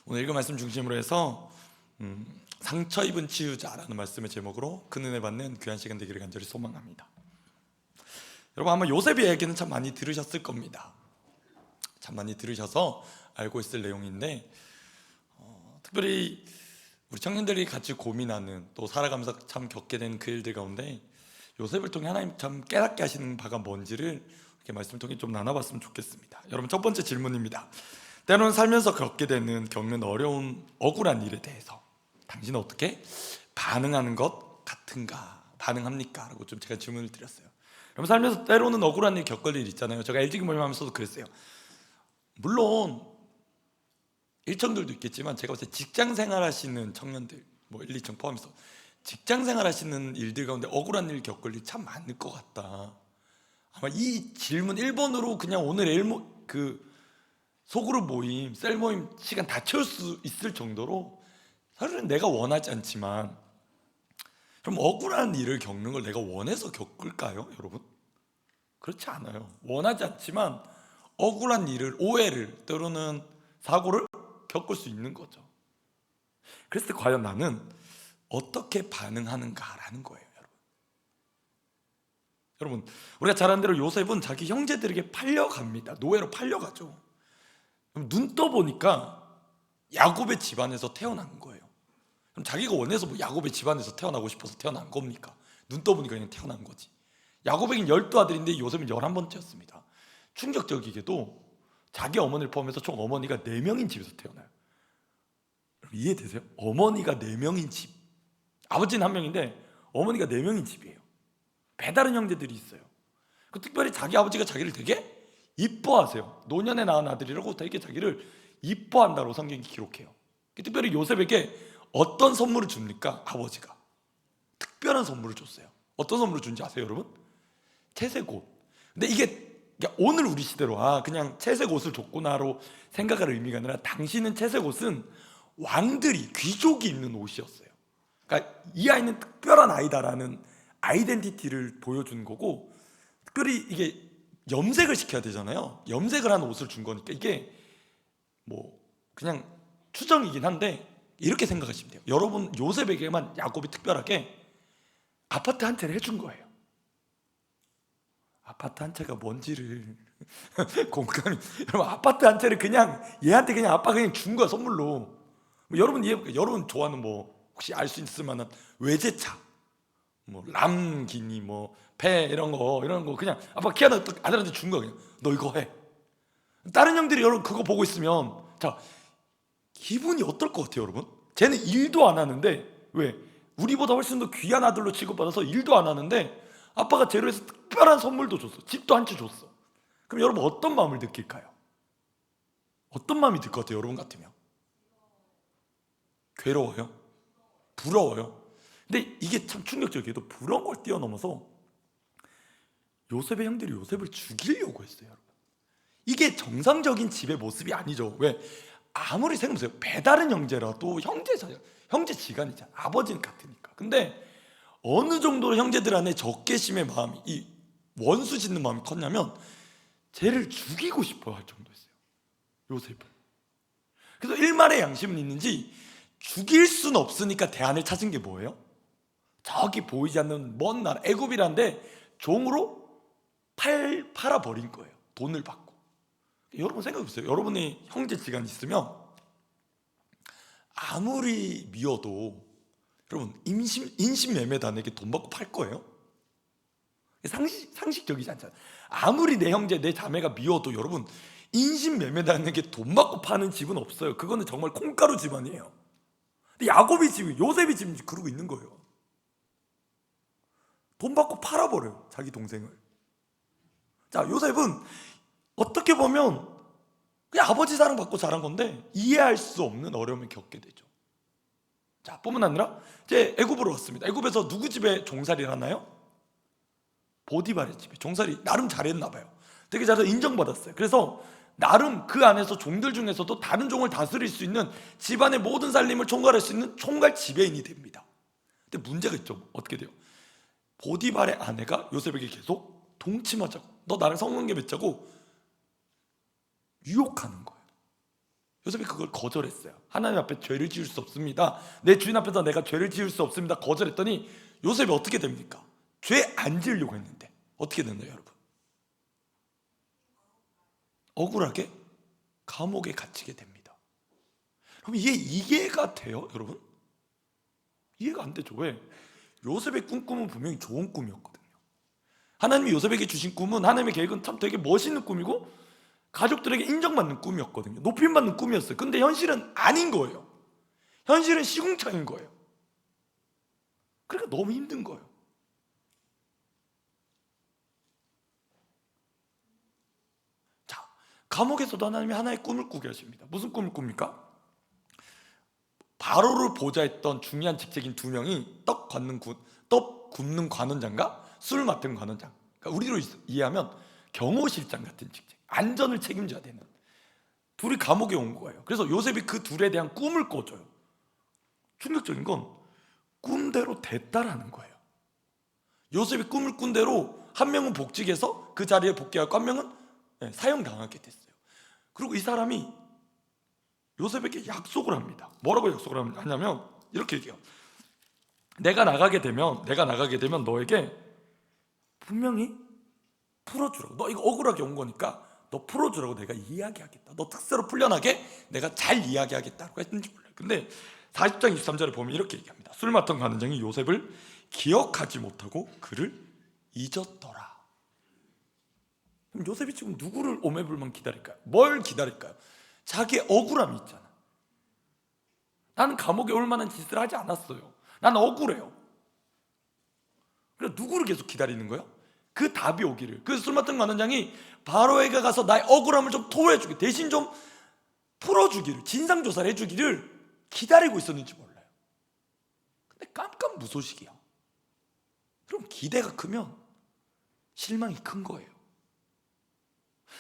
오늘 읽은 말씀 중심으로 해서 상처 입은 치유자라는 말씀의 제목으로 큰 은혜 받는 귀한 시간 되기를 간절히 소망합니다. 여러분, 아마 요셉의 얘기는 참 많이 들으셨을 겁니다. 참 많이 들으셔서 알고 있을 내용인데 특별히 우리 청년들이 같이 고민하는, 또 살아가면서 참 겪게 된 그 일들 가운데 요셉을 통해 하나님 참 깨닫게 하시는 바가 뭔지를 이렇게 말씀을 통해 좀 나눠봤으면 좋겠습니다. 여러분, 첫 번째 질문입니다. 때로는 살면서 겪는 어려운 억울한 일에 대해서 당신은 어떻게 반응하는 것 같은가? 반응합니까? 라고 좀 제가 질문을 드렸어요. 여러분, 살면서 때로는 억울한 일 겪을 일 있잖아요. 제가 LG 모임하면서도 그랬어요. 물론 일청들도 있겠지만 제가 봤을 때 직장 생활하시는 청년들, 1, 2청 포함해서 직장 생활하시는 일들 가운데 억울한 일 겪을 일 참 많을 것 같다. 아마 이 질문 1번으로 그냥 오늘 소그룹 모임, 셀 모임 시간 다 채울 수 있을 정도로 사실은 내가 원하지 않지만, 그럼 억울한 일을 겪는 걸 내가 원해서 겪을까요, 여러분? 그렇지 않아요. 원하지 않지만 억울한 일을, 오해를, 때로는 사고를 겪을 수 있는 거죠. 그랬을 때 과연 나는 어떻게 반응하는가라는 거예요, 여러분. 여러분, 우리가 잘 아는 대로 요셉은 자기 형제들에게 팔려갑니다. 노예로 팔려가죠. 눈 떠보니까 야곱의 집안에서 태어난 거예요. 그럼 자기가 원해서 야곱의 집안에서 태어나고 싶어서 태어난 겁니까? 눈 떠보니까 그냥 태어난 거지. 야곱에겐 12아들인데 요셉은 11번째였습니다. 충격적이게도 자기 어머니를 포함해서 총 어머니가 4명인 집에서 태어나요. 이해되세요? 어머니가 4명인 집. 아버지는 1명인데 어머니가 4명인 집이에요. 배다른 형제들이 있어요. 특별히 자기 아버지가 자기를 되게 이뻐하세요. 노년에 낳은 아들이라고 되게 자기를 이뻐한다고 성경이 기록해요. 특별히 요셉에게 어떤 선물을 줍니까? 아버지가 특별한 선물을 줬어요. 어떤 선물을 준지 아세요, 여러분? 채색 옷. 근데 이게 오늘 우리 시대로 그냥 채색 옷을 줬구나로 생각할 의미가 아니라, 당시는 채색 옷은 왕들이, 귀족이 입는 옷이었어요. 그러니까 이 아이는 특별한 아이다라는 아이덴티티를 보여준 거고, 특별히 이게 염색을 시켜야 되잖아요. 염색을 한 옷을 준 거니까 이게 그냥 추정이긴 한데 이렇게 생각하시면 돼요. 여러분, 요셉에게만 야곱이 특별하게 아파트 한 채를 해준 거예요. 아파트 한 채가 뭔지를 공감이, 여러분, 아파트 한 채를 그냥 얘한테 그냥 아빠가 그냥 준 거야, 선물로. 여러분 좋아하는 혹시 알 수 있을 만한 외제차, 람기니 배 이런 거 그냥 아빠 키아나 아들한테 준 거, 그냥 너 이거 해. 다른 형들이 여러분 그거 보고 있으면 자, 기분이 어떨 것 같아요, 여러분? 쟤는 일도 안 하는데, 왜? 우리보다 훨씬 더 귀한 아들로 취급받아서 일도 안 하는데 아빠가 쟤로 해서 특별한 선물도 줬어. 집도 한 채 줬어. 그럼 여러분 어떤 마음을 느낄까요? 어떤 마음이 들 것 같아요, 여러분 같으면? 괴로워요? 부러워요? 근데 이게 참 충격적이게도 부러운 걸 뛰어넘어서 요셉의 형들이 요셉을 죽이려고 했어요, 여러분. 이게 정상적인 집의 모습이 아니죠. 왜? 아무리 생각해보세요. 배다른 형제라도 형제지간이잖아. 아버지는 같으니까. 근데 어느 정도로 형제들 안에 적개심의 마음이, 이 원수 짓는 마음이 컸냐면 쟤를 죽이고 싶어 할 정도였어요, 요셉을. 그래서 일말의 양심은 있는지 죽일 수는 없으니까 대안을 찾은 게 뭐예요? 저기 보이지 않는 먼 나라 애굽이란데 종으로 팔아버린 거예요. 돈을 받고. 여러분 생각해보세요. 여러분이 형제지간 있으면 아무리 미워도 여러분 인신매매단에게 돈 받고 팔 거예요? 상식적이지 않잖아요. 아무리 내 형제 내 자매가 미워도 여러분 인신매매단에게 돈 받고 파는 집은 없어요. 그거는 정말 콩가루 집안이에요. 근데 야곱이 지금, 요셉이 지금 그러고 있는 거예요. 돈 받고 팔아버려요, 자기 동생을. 자, 요셉은 어떻게 보면 그냥 아버지 사랑받고 자란 건데 이해할 수 없는 어려움을 겪게 되죠. 자, 뿐만 아니라 이제 애굽으로 왔습니다. 애굽에서 누구 집에 종살이를 하나요? 보디발의 집에 종살이 나름 잘했나 봐요. 되게 잘해서 인정받았어요. 그래서 나름 그 안에서 종들 중에서도 다른 종을 다스릴 수 있는, 집안의 모든 살림을 총괄할 수 있는 총괄 지배인이 됩니다. 근데 문제가 있죠. 어떻게 돼요? 보디발의 아내가 요셉에게 계속 동침하자고, 너 나랑 성관계 맺자고 유혹하는 거예요. 요셉이 그걸 거절했어요. 하나님 앞에 죄를 지을 수 없습니다. 내 주인 앞에서 내가 죄를 지을 수 없습니다. 거절했더니 요셉이 어떻게 됩니까? 죄 안 지으려고 했는데 어떻게 됐나요, 여러분? 억울하게 감옥에 갇히게 됩니다. 그럼 이게 이해가 돼요, 여러분? 이해가 안 되죠. 왜? 요셉의 꿈은 분명히 좋은 꿈이었거든요. 하나님이 요셉에게 주신 꿈은, 하나님의 계획은 참 되게 멋있는 꿈이고 가족들에게 인정받는 꿈이었거든요. 높임받는 꿈이었어요. 근데 현실은 아닌 거예요. 현실은 시궁창인 거예요. 그러니까 너무 힘든 거예요. 자, 감옥에서도 하나님이 하나의 꿈을 꾸게 하십니다. 무슨 꿈을 꿉니까? 바로를 보좌했던 중요한 직책인 두 명이 떡 굽는 관원장과 술 맡은 관원장, 그러니까 우리로 이해하면 경호실장 같은 직책, 안전을 책임져야 되는 둘이 감옥에 온 거예요. 그래서 요셉이 그 둘에 대한 꿈을 꿔줘요. 충격적인 건 꿈대로 됐다라는 거예요. 요셉이 꿈을 꾼 대로 한 명은 복직해서 그 자리에 복귀하고 한 명은 사형당하게 됐어요. 그리고 이 사람이 요셉에게 약속을 합니다. 뭐라고 약속을 하냐면 이렇게 얘기해요. 내가 나가게 되면 너에게 분명히 풀어주라고. 너 이거 억울하게 온 거니까 너 풀어주라고 내가 이야기하겠다. 너 특세로 풀려나게 내가 잘 이야기하겠다고 했는지 몰라요. 근데 40장 23절에 보면 이렇게 얘기합니다. 술 맡은 관원장이 요셉을 기억하지 못하고 그를 잊었더라. 그럼 요셉이 지금 누구를 오매불만 기다릴까요? 뭘 기다릴까요? 자기의 억울함이 있잖아. 나는 감옥에 올 만한 짓을 하지 않았어요. 난 억울해요. 그래서 누구를 계속 기다리는 거예요? 그 답이 오기를. 그 술 맡은 관원장이 바로에게 가서 나의 억울함을 좀 토로해주기, 대신 좀 풀어주기를, 진상조사를 해주기를 기다리고 있었는지 몰라요. 근데 깜깜무소식이야. 그럼 기대가 크면 실망이 큰 거예요.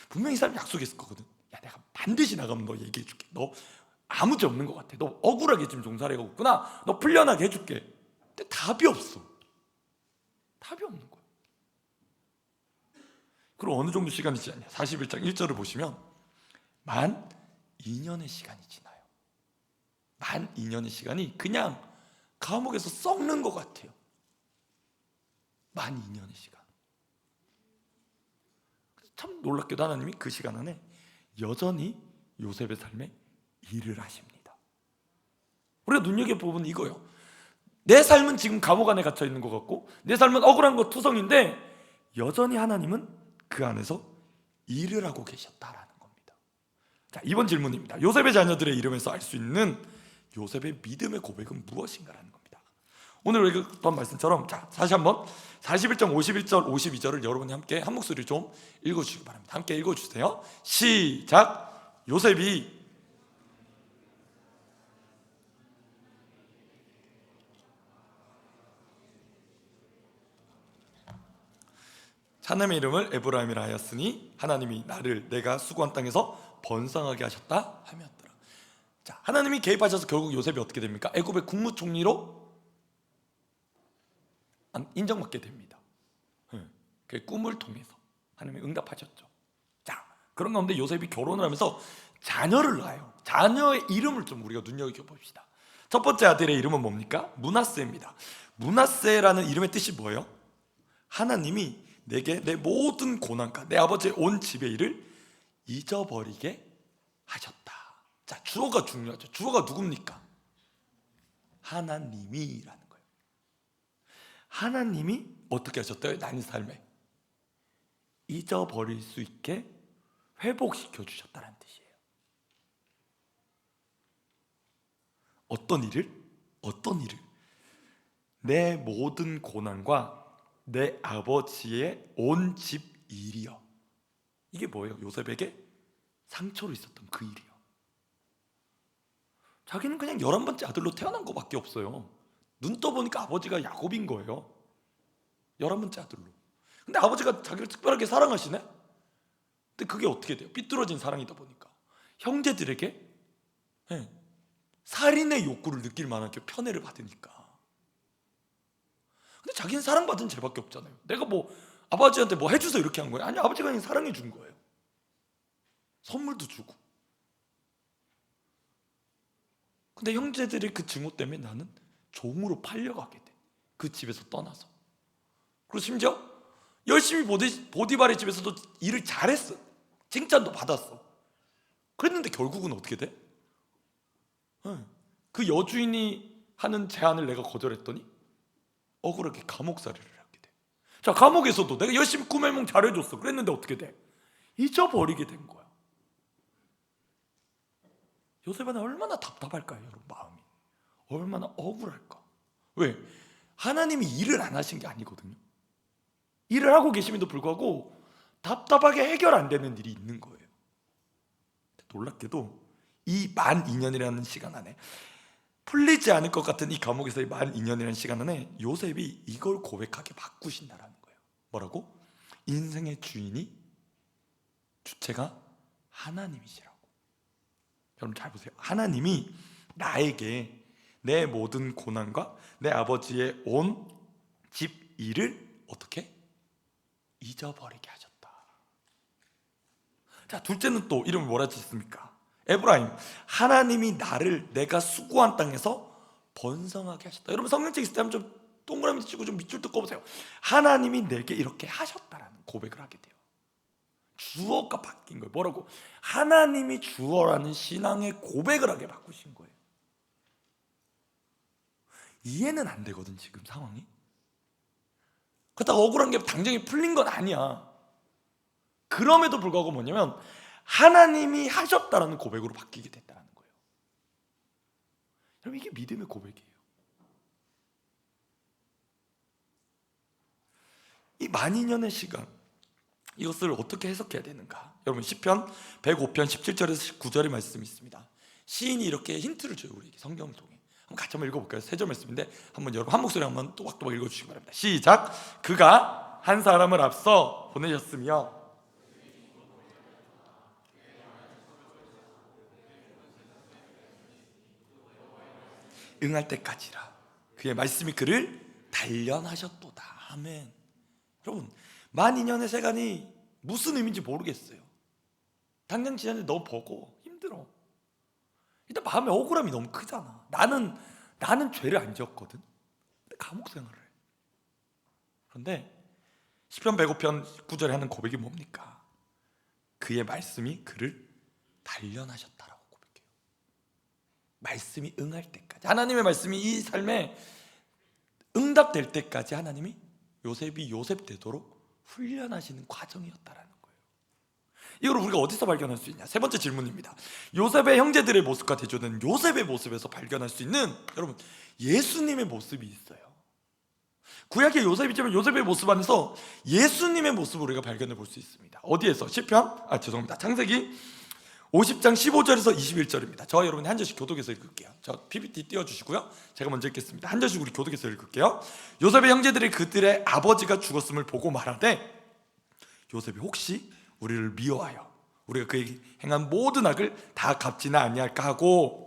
분명히 이 사람이 약속했을 거거든. 야, 내가 반드시 나가면 너 얘기해줄게. 너 아무 죄 없는 것 같아. 너 억울하게 지금 종살이 하고 있구나. 너 풀려나게 해줄게. 근데 답이 없어. 답이 없는 거야. 그리고 어느 정도 시간이 지났냐? 41장 1절을 보시면 만 2년의 시간이 지나요. 만 2년의 시간이 그냥 감옥에서 썩는 것 같아요. 만 2년의 시간. 참 놀랍게도 하나님이 그 시간 안에 여전히 요셉의 삶에 일을 하십니다. 우리가 눈여겨보면 이거예요. 내 삶은 지금 감옥 안에 갇혀 있는 것 같고 내 삶은 억울한 것 투성인데 여전히 하나님은 그 안에서 일을 하고 계셨다라는 겁니다. 자, 이번 질문입니다. 요셉의 자녀들의 이름에서 알 수 있는 요셉의 믿음의 고백은 무엇인가라는 겁니다. 오늘 읽었던 말씀처럼 자, 다시 한번 41장 51절 52절을 여러분이 함께 한 목소리 좀 읽어주시기 바랍니다. 함께 읽어주세요. 시작. 요셉이 하나님의 이름을 에브라임이라 하였으니 하나님이 나를 내가 수고한 땅에서 번성하게 하셨다 하였더라. 자, 하나님이 개입하셔서 결국 요셉이 어떻게 됩니까? 애굽의 국무총리로 인정받게 됩니다. 그 꿈을 통해서 하나님이 응답하셨죠. 자, 그런 가운데 요셉이 결혼을 하면서 자녀를 낳아요. 자녀의 이름을 좀 우리가 눈여겨봅시다. 첫 번째 아들의 이름은 뭡니까? 므낫세입니다. 므낫세라는 이름의 뜻이 뭐예요? 하나님이 내게 내 모든 고난과 내 아버지의 온 집의 일을 잊어버리게 하셨다. 자, 주어가 중요하죠. 주어가 누굽니까? 하나님이라는 거예요. 하나님이 어떻게 하셨대요? 나의 삶에 잊어버릴 수 있게 회복시켜 주셨다는 뜻이에요. 어떤 일을? 어떤 일을? 내 모든 고난과 내 아버지의 온 집 일이요. 이게 뭐예요? 요셉에게 상처로 있었던 그 일이요. 자기는 그냥 11번째 아들로 태어난 것밖에 없어요. 눈 떠보니까 아버지가 야곱인 거예요. 11번째 아들로. 근데 아버지가 자기를 특별하게 사랑하시네? 근데 그게 어떻게 돼요? 삐뚤어진 사랑이다 보니까 형제들에게 살인의 욕구를 느낄 만하게 편애를 받으니까. 근데 자기는 사랑받은 죄밖에 없잖아요. 내가 뭐 아버지한테 뭐 해주세요 이렇게 한 거예요? 아니, 아버지가 그냥 사랑해 준 거예요. 선물도 주고. 근데 형제들의 그 증오 때문에 나는 종으로 팔려가게 돼. 그 집에서 떠나서. 그리고 심지어 열심히 보디발의 집에서도 일을 잘했어. 칭찬도 받았어. 그랬는데 결국은 어떻게 돼? 그 여주인이 하는 제안을 내가 거절했더니 억울하게 감옥살이를 하게 돼. 자, 감옥에서도 내가 열심히 꿈해몽 잘해줬어. 그랬는데 어떻게 돼? 잊어버리게 된 거야. 요셉은 얼마나 답답할까요, 여러분? 마음이 얼마나 억울할까? 왜? 하나님이 일을 안 하신 게 아니거든요. 일을 하고 계심에도 불구하고 답답하게 해결 안 되는 일이 있는 거예요. 놀랍게도 이 만 2년이라는 시간 안에, 풀리지 않을 것 같은 이 감옥에서의 만 2년이라는 시간 안에 요셉이 이걸 고백하게 바꾸신다라는 거예요. 뭐라고? 인생의 주체가 하나님이시라고. 여러분 잘 보세요. 하나님이 나에게 내 모든 고난과 내 아버지의 온 집 일을 어떻게? 잊어버리게 하셨다. 자, 둘째는 또 이름을 뭐라 짓습니까? 에브라임. 하나님이 나를 내가 수고한 땅에서 번성하게 하셨다. 여러분 성경책 있을 때 한번 좀 동그라미 치고 좀 밑줄 뜯고 보세요. 하나님이 내게 이렇게 하셨다라는 고백을 하게 돼요. 주어가 바뀐 거예요. 뭐라고? 하나님이 주어라는 신앙의 고백을 하게 바꾸신 거예요. 이해는 안 되거든 지금 상황이. 그렇다고 억울한 게 당장에 풀린 건 아니야. 그럼에도 불구하고 뭐냐면 하나님이 하셨다라는 고백으로 바뀌게 됐다는 거예요. 여러분 이게 믿음의 고백이에요. 이 만인년의 시간, 이것을 어떻게 해석해야 되는가? 여러분 시편 105편 17절에서 19절의 말씀이 있습니다. 시인이 이렇게 힌트를 줘요. 우리에게 성경을 통해. 한번 같이 한번 읽어볼까요? 세 절 말씀인데 한번 여러분 한 목소리 한번 또박또박 읽어주시기 바랍니다. 시작. 그가 한 사람을 앞서 보내셨으며 응할 때까지라 그의 말씀이 그를 단련하셨도다. 아멘. 여러분 만 2년의 세간이 무슨 의미인지 모르겠어요. 당장 지났는데 너무 버거워. 힘들어. 일단 마음에 억울함이 너무 크잖아. 나는 죄를 안 지었거든. 근데 감옥 생활을 해. 그런데 시편 105편 9절에 하는 고백이 뭡니까? 그의 말씀이 그를 단련하셨다라고 고백해요. 말씀이 응할 때까지, 하나님의 말씀이 이 삶에 응답될 때까지 하나님이 요셉이 요셉 되도록 훈련하시는 과정이었다라는 거예요. 이걸 우리가 어디서 발견할 수 있냐? 세 번째 질문입니다. 요셉의 형제들의 모습과 대조된 요셉의 모습에서 발견할 수 있는, 여러분, 예수님의 모습이 있어요. 구약의 요셉이지만 요셉의 모습 안에서 예수님의 모습을 우리가 발견해 볼 수 있습니다. 어디에서? 창세기 50장 15절에서 21절입니다. 저와 여러분이 한 절씩 교독해서 읽을게요. 저 PPT 띄워주시고요. 제가 먼저 읽겠습니다. 한 절씩 우리 교독해서 읽을게요. 요셉의 형제들이 그들의 아버지가 죽었음을 보고 말하되 요셉이 혹시 우리를 미워하여 우리가 그에게 행한 모든 악을 다 갚지는 아니할까 하고,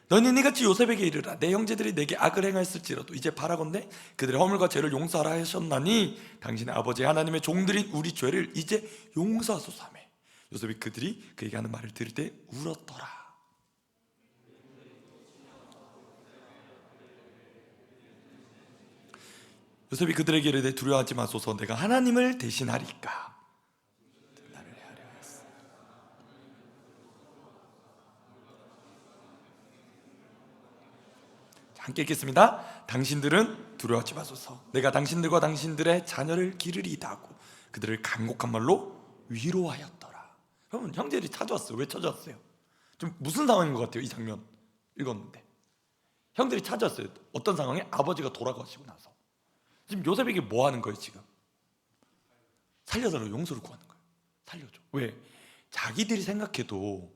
너는 이같이 요셉에게 이르라. 내 형제들이 내게 악을 행하였을지라도 이제 바라건대 그들의 허물과 죄를 용서하라 하셨나니 당신의 아버지 하나님의 종들인 우리 죄를 이제 용서하소서 하매 요셉이 그들이 그에게 하는 말을 들을 때 울었더라. 요셉이 그들에게 이르되 두려워하지 마소서 내가 하나님을 대신하리까. 함께 읽겠습니다. 당신들은 두려워하지 마소서 내가 당신들과 당신들의 자녀를 기르리이다 하고 그들을 간곡한 말로 위로하였더라. 여러분 형제들이 찾아왔어요. 왜 찾아왔어요? 좀 무슨 상황인 것 같아요? 이 장면 읽었는데 형들이 찾아왔어요. 어떤 상황에? 아버지가 돌아가시고 나서. 지금 요셉에게 뭐 하는 거예요? 지금 살려달라고 용서를 구하는 거예요. 살려줘. 왜? 자기들이 생각해도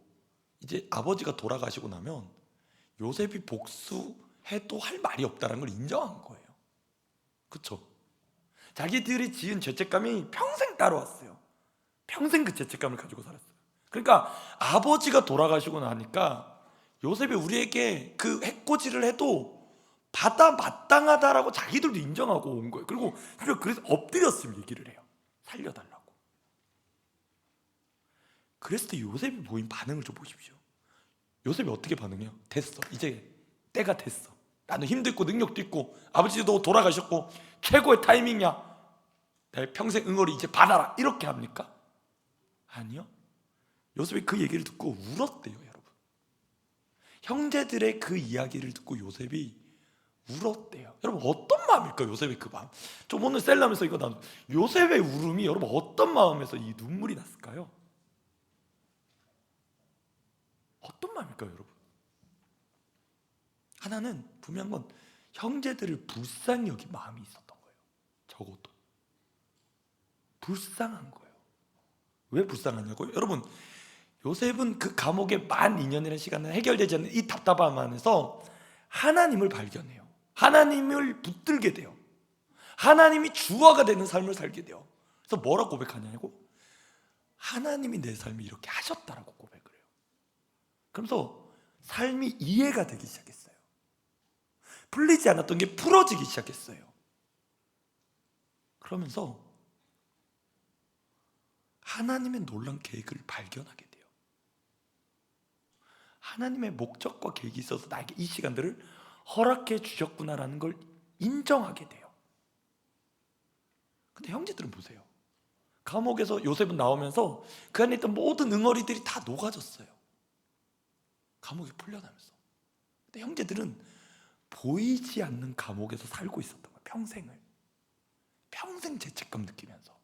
이제 아버지가 돌아가시고 나면 요셉이 복수해도 할 말이 없다는 걸 인정한 거예요. 그렇죠? 자기들이 지은 죄책감이 평생 따라왔어요. 평생 그 죄책감을 가지고 살았어요. 그러니까 아버지가 돌아가시고 나니까 요셉이 우리에게 그 해코지를 해도 받아 마땅하다라고 자기들도 인정하고 온 거예요. 그리고 그래서 엎드렸으면 얘기를 해요. 살려달라고. 그랬을 때 요셉이 보인 반응을 좀 보십시오. 요셉이 어떻게 반응해요? 됐어, 이제 때가 됐어. 나는 힘도 있고 능력도 있고 아버지도 돌아가셨고 최고의 타이밍이야. 내 평생 응어리 이제 받아라. 이렇게 합니까? 아니요. 요셉이 그 얘기를 듣고 울었대요, 여러분. 형제들의 그 이야기를 듣고 요셉이 울었대요. 여러분, 어떤 마음일까, 요셉의 그 마음? 좀 오늘 셀라면서 이거 나누 요셉의 울음이 여러분 어떤 마음에서 이 눈물이 났을까요? 어떤 마음일까요, 여러분? 하나는 분명한 건 형제들을 불쌍히 여긴 마음이 있었던 거예요. 적어도 불쌍한 거예요. 왜 불쌍하냐고요? 여러분, 요셉은 그 감옥의 12년이라는 시간을 해결되지 않는 이 답답함 안에서 하나님을 발견해요. 하나님을 붙들게 돼요. 하나님이 주어가 되는 삶을 살게 돼요. 그래서 뭐라고 고백하냐고? 하나님이 내 삶을 이렇게 하셨다라고 고백을 해요. 그러면서 삶이 이해가 되기 시작했어요. 풀리지 않았던 게 풀어지기 시작했어요. 그러면서 하나님의 놀라운 계획을 발견하게 돼요. 하나님의 목적과 계획이 있어서 나에게 이 시간들을 허락해 주셨구나라는 걸 인정하게 돼요. 근데 형제들은 보세요. 감옥에서 요셉은 나오면서 그 안에 있던 모든 응어리들이 다 녹아졌어요. 감옥이 풀려나면서. 근데 형제들은 보이지 않는 감옥에서 살고 있었던 거예요. 평생을. 평생 죄책감 느끼면서,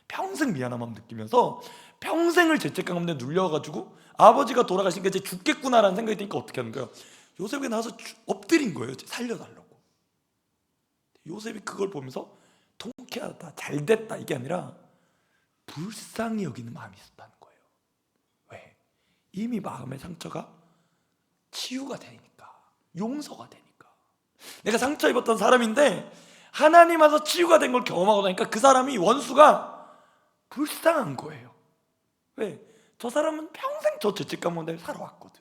평생 미안함 느끼면서, 평생을 죄책감 가운데 눌려가지고 아버지가 돌아가신 게 이제 죽겠구나라는 생각이 드니까 어떻게 하는 거예요? 요셉이 나와서 엎드린 거예요. 살려달라고. 요셉이 그걸 보면서 통쾌하다, 잘됐다 이게 아니라 불쌍히 여기는 마음이 있었다는 거예요. 왜? 이미 마음의 상처가 치유가 되니까, 용서가 되니까. 내가 상처 입었던 사람인데 하나님 와서 치유가 된 걸 경험하고 나니까 그 사람이, 원수가 불쌍한 거예요. 왜? 저 사람은 평생 저 죄책감 가운데 살아왔거든.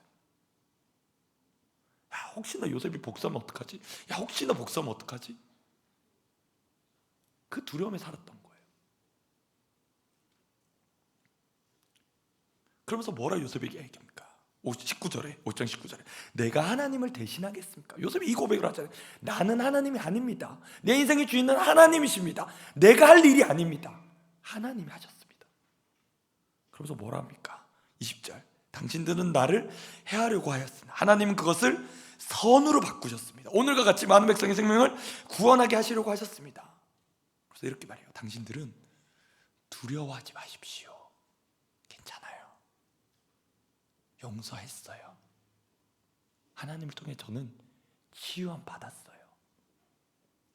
야, 혹시나 요셉이 복수하면 어떡하지? 야, 혹시나 복수하면 어떡하지? 그 두려움에 살았던 거예요. 그러면서 뭐라 요셉에게 얘기합니까? 19절에, 5장 19절에 내가 하나님을 대신하겠습니까? 요셉이 이 고백을 하잖아요. 나는 하나님이 아닙니다. 내 인생의 주인은 하나님이십니다. 내가 할 일이 아닙니다. 하나님이 하셨습니다. 그러면서 뭐라 합니까? 20절 당신들은 나를 해하려고 하였으나 하나님은 그것을 선으로 바꾸셨습니다. 오늘과 같이 많은 백성의 생명을 구원하게 하시려고 하셨습니다. 그래서 이렇게 말해요. 당신들은 두려워하지 마십시오. 괜찮아요. 용서했어요. 하나님을 통해 저는 치유함 받았어요.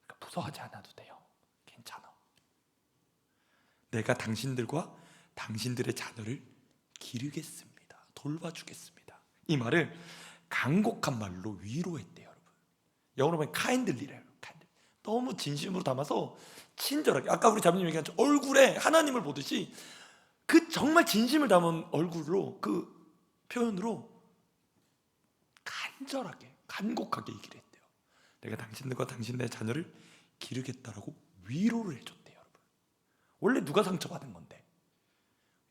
그러니까 무서워하지 않아도 돼요. 괜찮아. 내가 당신들과 당신들의 자녀를 기르겠습니다. 돌봐주겠습니다. 이 말을 간곡한 말로 위로했대요, 여러분. 영어로 보면 kindly래요. 너무 진심으로 담아서 친절하게, 아까 우리 자매님 얘기한 얼굴에 하나님을 보듯이 그 정말 진심을 담은 얼굴로, 그 표현으로 간절하게, 간곡하게 얘기를 했대요. 내가 당신들과 당신의 자녀를 기르겠다라고 위로를 해줬대요, 여러분. 원래 누가 상처받은 건데?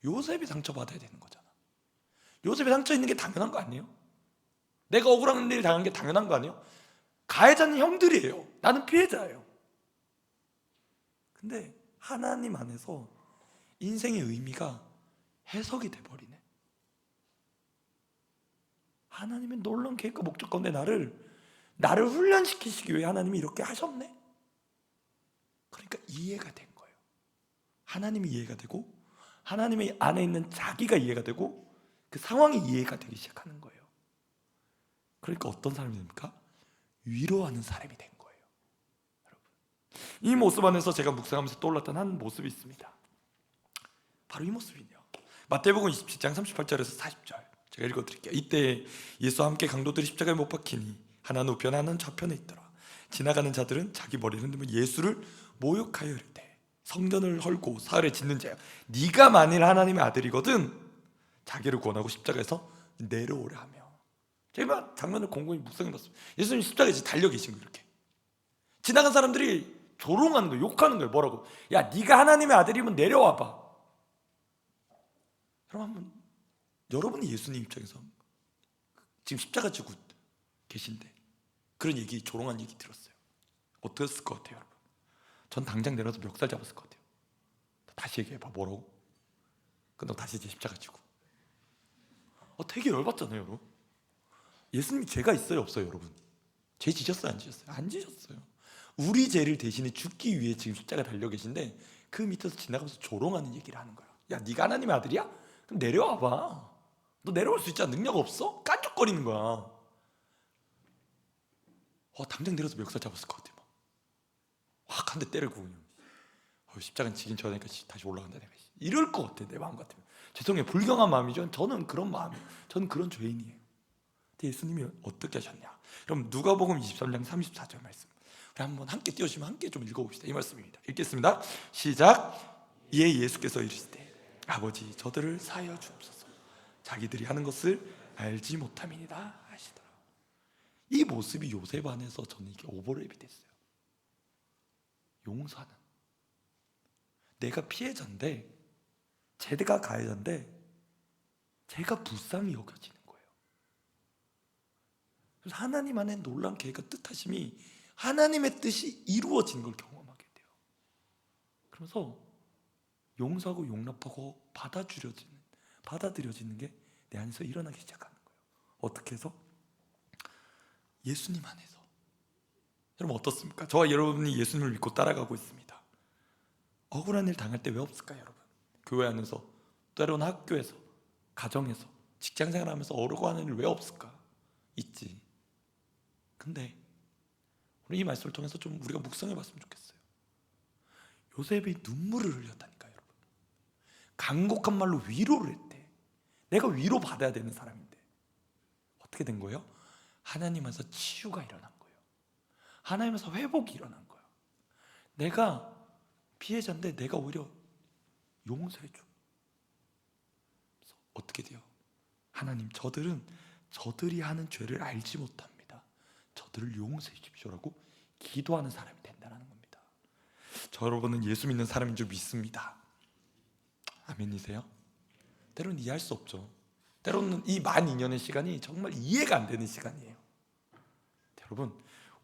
요셉이 상처받아야 되는 거잖아. 요셉이 상처 있는 게 당연한 거 아니에요? 내가 억울한 일을 당한 게 당연한 거 아니에요? 가해자는 형들이에요. 나는 피해자예요. 근데 하나님 안에서 인생의 의미가 해석이 돼버리네. 하나님의 놀라운 계획과 목적 가운데 나를 훈련시키시기 위해 하나님이 이렇게 하셨네. 그러니까 이해가 된 거예요. 하나님이 이해가 되고, 하나님의 안에 있는 자기가 이해가 되고, 그 상황이 이해가 되기 시작하는 거예요. 그러니까 어떤 사람이 됩니까? 위로하는 사람이 된 거예요. 여러분, 이 모습 안에서 제가 묵상하면서 떠올랐던 한 모습이 있습니다. 바로 이 모습이네요. 마태복음 27장 38절에서 40절 제가 읽어드릴게요. 이때 예수와 함께 강도들이 십자가에 못 박히니 하나는 우편 하나는 좌편에 있더라. 지나가는 자들은 자기 머리를 흔들며 예수를 모욕하여 이르되 성전을 헐고 사흘에 짓는 자여, 네가 만일 하나님의 아들이거든 자기를 구원하고 십자가에서 내려오라 하며. 제가 장면을 곰곰이 묵상해봤습니다. 예수님 십자가에 달려 계신 거예요. 이렇게 지나간 사람들이 조롱하는 거예요. 욕하는 거예요. 뭐라고? 야, 네가 하나님의 아들이면 내려와봐. 여러분, 한번 여러분이 예수님 입장에서 지금 십자가 지고 계신데 그런 얘기, 조롱한 얘기 들었어요. 어땠을 것 같아요, 여러분? 전 당장 내려서 멱살 잡았을 것 같아요. 다시 얘기해봐. 뭐라고? 끝나고 다시 이제 십자가 지고. 되게 열받잖아요, 여러분. 예수님이 죄가 있어요, 없어요, 여러분? 죄 지셨어요, 안 지셨어요? 안 지셨어요. 우리 죄를 대신에 죽기 위해 지금 십자가 달려 계신데 그 밑에서 지나가면서 조롱하는 얘기를 하는 거야. 야, 네가 하나님의 아들이야? 그럼 내려와봐. 너 내려올 수 있잖아. 능력 없어? 깐족거리는 거야. 당장 내려서 멱살 잡았을 것 같아. 확 한 대 때리고 그냥. 십자가는 지긴 전에니까 다시 올라간다 내가. 이럴 것 같아, 내 마음 같으면. 죄송해요, 불경한 마음이죠. 저는 그런 마음이에요. 저는 그런 죄인이에요. 근데 예수님이 어떻게 하셨냐? 그럼 누가복음 23장 34절 말씀, 우리 한번 함께 띄워주시면 함께 좀 읽어봅시다. 이 말씀입니다. 읽겠습니다. 시작. 이에 예수께서 이르시되 아버지, 저들을 사하여 주옵소서. 자기들이 하는 것을 알지 못함이니라 하시더라. 이 모습이 요셉 안에서 저는 이게 오버랩이 됐어요. 용서하는, 내가 피해자인데, 제가 가해자인데 제가 불쌍히 여겨지는 거예요. 그래서 하나님 안에 놀란 계획과 뜻하심이 하나님의 뜻이 이루어진 걸 경험하게 돼요. 그러면서 용서하고 용납하고 받아들여지는 게 내 안에서 일어나기 시작하는 거예요. 어떻게 해서? 예수님 안에서. 여러분 어떻습니까? 저와 여러분이 예수님을 믿고 따라가고 있습니다. 억울한 일 당할 때 왜 없을까요, 여러분? 교회 안에서, 때로는 학교에서, 가정에서, 직장생활 하면서 억울한 일 왜 없을까? 있지. 근데 오늘 이 말씀을 통해서 좀 우리가 묵상해 봤으면 좋겠어요. 요셉이 눈물을 흘렸다니까요, 여러분. 간곡한 말로 위로를 했대. 내가 위로받아야 되는 사람인데 어떻게 된 거예요? 하나님에서 치유가 일어난 거예요. 하나님에서 회복이 일어난 거예요. 내가 피해자인데 내가 오히려 용서해줘. 그래서 어떻게 돼요? 하나님, 저들이 하는 죄를 알지 못합니다. 저들을 용서해 주십시오라고 기도하는 사람이 된다는 겁니다. 저 여러분은 예수 믿는 사람인 줄 믿습니다. 아멘이세요? 때로는 이해할 수 없죠. 때로는 이 12,000년의 시간이 정말 이해가 안 되는 시간이에요. 여러분,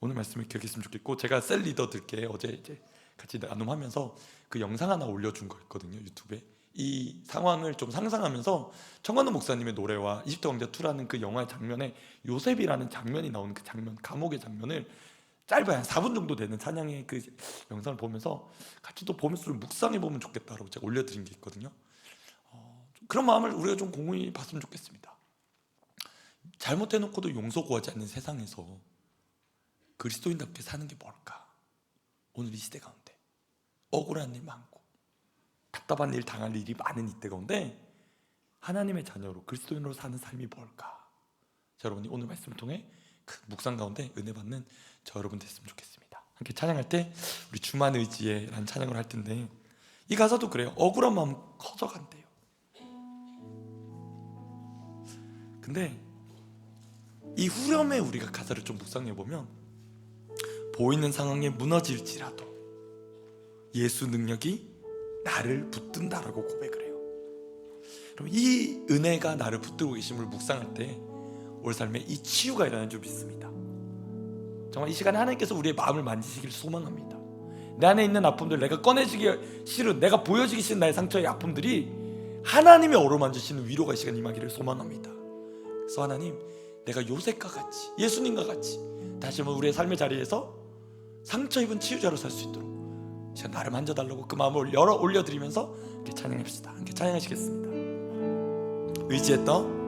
오늘 말씀을 기억했으면 좋겠고, 제가 셀 리더들께 어제 이제 같이 나눔하면서 그 영상 하나 올려준 거 있거든요, 유튜브에. 이 상황을 좀 상상하면서 청관우 목사님의 노래와 20대 왕자 2라는 그 영화의 장면에 요셉이라는 장면이 나오는 그 장면, 감옥의 장면을 짧아야 한 4분 정도 되는 찬양의 그 영상을 보면서 같이 또 보면서 묵상해 보면 좋겠다라고 제가 올려드린 게 있거든요. 그런 마음을 우리가 좀 공유히 봤으면 좋겠습니다. 잘못해놓고도 용서 구하지 않는 세상에서 그리스도인답게 사는 게 뭘까? 오늘 이 시대 가운데 억울한 일 많고 답답한 일 당할 일이 많은 이때 가운데 하나님의 자녀로 그리스도인으로 사는 삶이 뭘까? 자, 여러분이 오늘 말씀을 통해 그 묵상 가운데 은혜 받는 저 여러분 됐으면 좋겠습니다. 함께 찬양할 때 우리 주만 의지에 라는 찬양을 할 텐데, 이 가사도 그래요. 억울한 마음 커져간대요. 근데 이 후렴에 우리가 가사를 좀 묵상해 보면, 보이는 상황에 무너질지라도 예수 능력이 나를 붙든다라고 고백을 해요. 그럼 이 은혜가 나를 붙들고 계심을 묵상할 때 우리 삶에 이 치유가 일어나는 줄 믿습니다. 정말 이 시간에 하나님께서 우리의 마음을 만지시기를 소망합니다. 내 안에 있는 아픔들, 내가 꺼내지기 싫은, 내가 보여지기 싫은 나의 상처의 아픔들이 하나님의 어루만지시는 위로가 이 시간 임하기를 소망합니다. 그래서 하나님, 내가 요셉과 같이, 예수님과 같이 다시 한번 우리의 삶의 자리에서 상처 입은 치유자로 살 수 있도록 시간 나를 만져달라고 그 마음을 열어 올려드리면서 함께 찬양합시다. 함께 찬양하시겠습니다. 의지했던